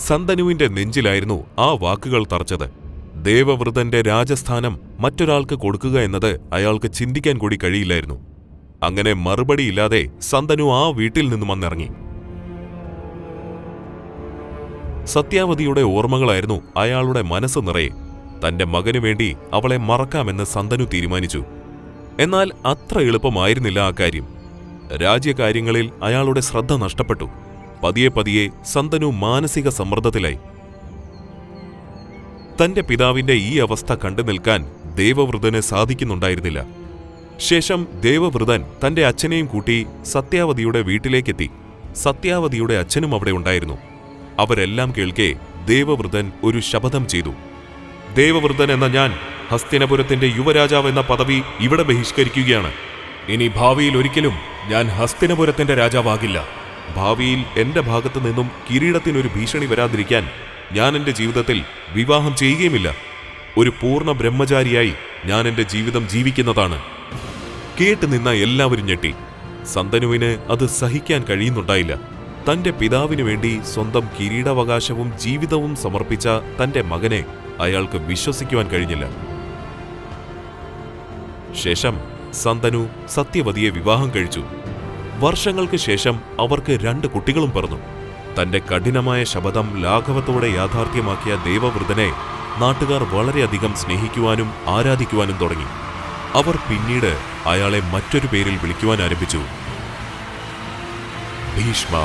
സന്തനുവിന്റെ നെഞ്ചിലായിരുന്നു ആ വാക്കുകൾ തറച്ചത്. ദേവവൃതന്റെ രാജസ്ഥാനം മറ്റൊരാൾക്ക് കൊടുക്കുക എന്നത് അയാൾക്ക് ചിന്തിക്കാൻ കൂടി കഴിയില്ലായിരുന്നു. അങ്ങനെ മറുപടിയില്ലാതെ സന്തനു ആ വീട്ടിൽ നിന്നും വന്നിറങ്ങി. സത്യാവതിയുടെ ഓർമ്മകളായിരുന്നു അയാളുടെ മനസ്സ് നിറയെ. തന്റെ മകനു വേണ്ടി അവളെ മറക്കാമെന്ന് സന്തനു തീരുമാനിച്ചു. എന്നാൽ അത്ര എളുപ്പമായിരുന്നില്ല ആ കാര്യം. രാജ്യകാര്യങ്ങളിൽ അയാളുടെ ശ്രദ്ധ നഷ്ടപ്പെട്ടു. പതിയെ പതിയെ സന്തനു മാനസിക സമ്മർദ്ദത്തിലായി. തന്റെ പിതാവിന്റെ ഈ അവസ്ഥ കണ്ടു നിൽക്കാൻ ദേവവൃതന് സാധിക്കുന്നുണ്ടായിരുന്നില്ല. ശേഷം ദേവവൃതൻ തന്റെ അച്ഛനെയും കൂട്ടി സത്യാവതിയുടെ വീട്ടിലേക്കെത്തി. സത്യാവതിയുടെ അച്ഛനും അവിടെ ഉണ്ടായിരുന്നു. അവരെല്ലാം കേൾക്കെ ദേവവൃതൻ ഒരു ശപഥം ചെയ്തു. ദേവവൃതൻ എന്ന ഞാൻ ഹസ്തിനപുരത്തിന്റെ യുവരാജാവ് എന്ന പദവി ഇവിടെ ബഹിഷ്കരിക്കുകയാണ്. ഇനി ഭാവിയിൽ ഒരിക്കലും ഞാൻ ഹസ്തിനപുരത്തിന്റെ രാജാവാകില്ല. ഭാവിയിൽ എന്റെ ഭാഗത്തു നിന്നും കിരീടത്തിനൊരു ഭീഷണി വരാതിരിക്കാൻ ഞാൻ എന്റെ ജീവിതത്തിൽ വിവാഹം ചെയ്യുകയുമില്ല. ഒരു പൂർണ്ണ ബ്രഹ്മചാരിയായി ഞാൻ എന്റെ ജീവിതം ജീവിക്കുന്നതാണ്. കേട്ടുനിന്ന എല്ലാവരും ഞെട്ടി. സന്തനുവിന് അത് സഹിക്കാൻ കഴിയുന്നുണ്ടായില്ല. തന്റെ പിതാവിനു വേണ്ടി സ്വന്തം കിരീടാവകാശവും ജീവിതവും സമർപ്പിച്ച തന്റെ മകനെ അയാൾക്ക് വിശ്വസിക്കുവാൻ കഴിഞ്ഞില്ല. ശേഷം സന്തനു സത്യവതിയെ വിവാഹം കഴിച്ചു. വർഷങ്ങൾക്ക് ശേഷം അവർക്ക് 2 കുട്ടികളും പിറന്നു. തന്റെ കഠിനമായ ശപഥം ലാഘവത്തോടെ യാഥാർത്ഥ്യമാക്കിയ ദേവവൃതനെ നാട്ടുകാർ വളരെയധികം സ്നേഹിക്കുവാനും ആരാധിക്കുവാനും തുടങ്ങി. അവർ പിന്നീട് അയാളെ മറ്റൊരു പേരിൽ വിളിക്കുവാൻ ആരംഭിച്ചു, ഭീഷ്മ.